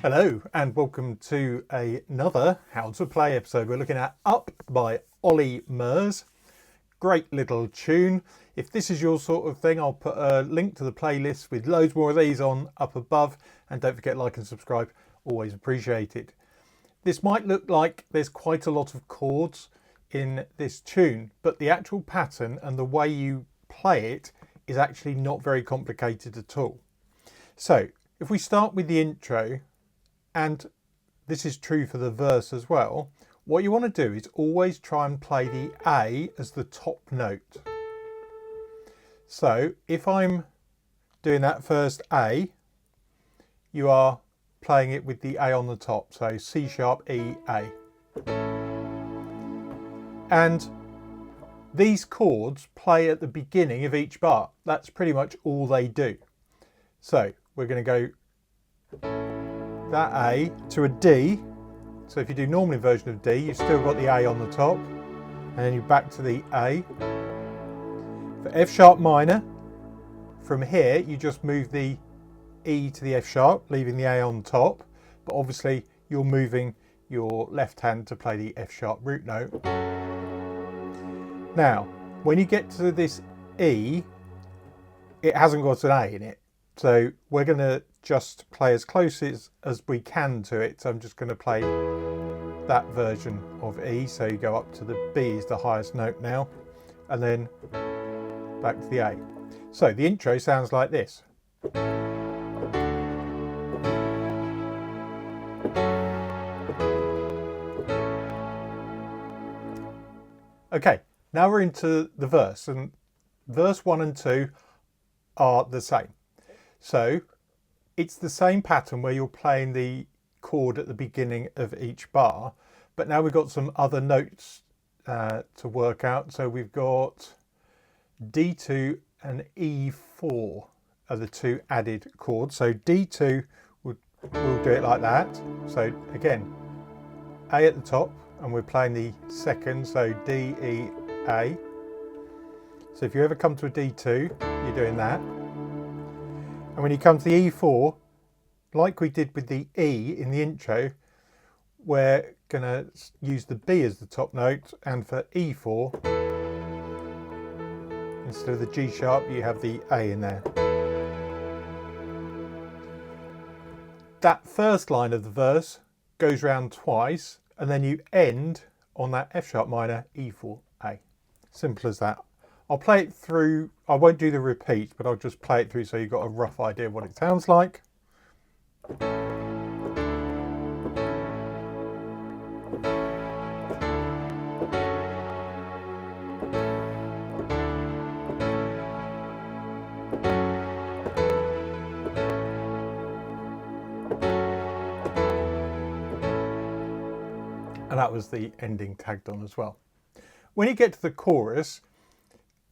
Hello and welcome to another How to Play episode. We're looking at Up by OLLY MURS. Great little tune. If this is your sort of thing, I'll put a link to the playlist with loads more of these on up above. And don't forget, like and subscribe, always appreciated. This might look like there's quite a lot of chords in this tune, but the actual pattern and the way you play it is actually not very complicated at all. So if we start with the intro, and this is true for the verse as well, what you want to do is always try and play the A as the top note. So if I'm doing that first A, you are playing it with the A on the top. So C sharp, E, A. And these chords play at the beginning of each bar. That's pretty much all they do. So we're going to go that A to a D. So if you do normal inversion of D, you've still got the A on the top, and then you're back to the A. For F sharp minor, from here you just move the E to the F sharp, leaving the A on top, but obviously you're moving your left hand to play the F sharp root note. Now, when you get to this E, it hasn't got an A in it. So we're going to just play as close as we can to it. So I'm just going to play that version of E. So you go up to the B is the highest note now, and then back to the A. So the intro sounds like this. Okay, now we're into the verse, and verse 1 and 2 are the same. So it's the same pattern where you're playing the chord at the beginning of each bar, but now we've got some other notes to work out. So we've got D2 and E4 are the two added chords. So D2 we'll do it like that. So again, A at the top, and we're playing the second, so D, E, A. So if you ever come to a D2, you're doing that. And when you come to the E4, like we did with the E in the intro, we're going to use the B as the top note, and for E4, instead of the G sharp, you have the A in there. That first line of the verse goes round twice, and then you end on that F sharp minor, E4, A. Simple as that. I'll play it through. I won't do the repeat, but I'll just play it through so you've got a rough idea of what it sounds like. And that was the ending tagged on as well. When you get to the chorus,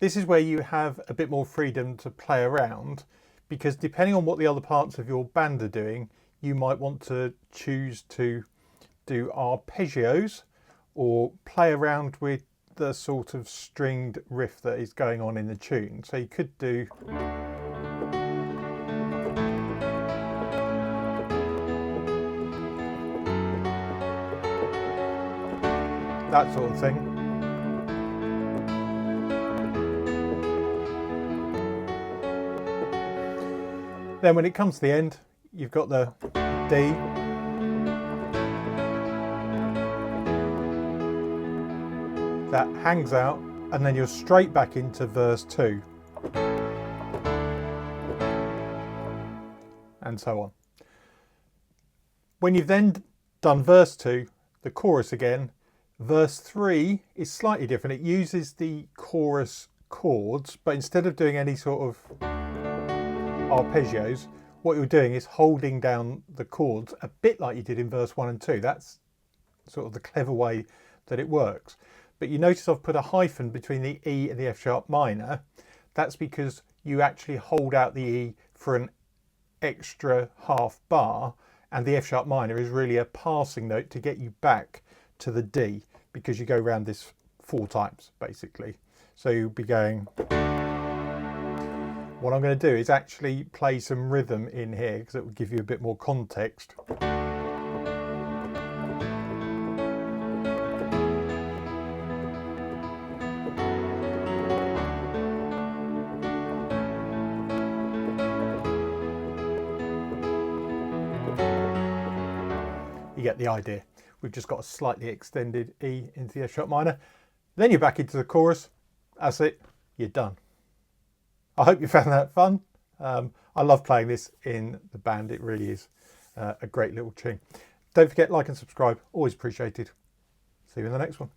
this is where you have a bit more freedom to play around, because depending on what the other parts of your band are doing, you might want to choose to do arpeggios or play around with the sort of stringed riff that is going on in the tune. So you could do that sort of thing. Then when it comes to the end, you've got the D, that hangs out, and then you're straight back into verse 2, and so on. When you've then done verse 2, the chorus again, verse 3 is slightly different. It uses the chorus chords, but instead of doing any sort of arpeggios, what you're doing is holding down the chords a bit like you did in verse 1 and 2. That's sort of the clever way that it works. But you notice I've put a hyphen between the E and the F sharp minor. That's because you actually hold out the E for an extra half bar, and the F sharp minor is really a passing note to get you back to the D, because you go around this 4 times basically. So you'll be going. What I'm going to do is actually play some rhythm in here because it will give you a bit more context. you get the idea. We've just got a slightly extended E into the F sharp minor. Then you're back into the chorus. That's it, you're done. I hope you found that fun. I love playing this in the band. It really is a great little tune. Don't forget, like and subscribe, always appreciated. See you in the next one.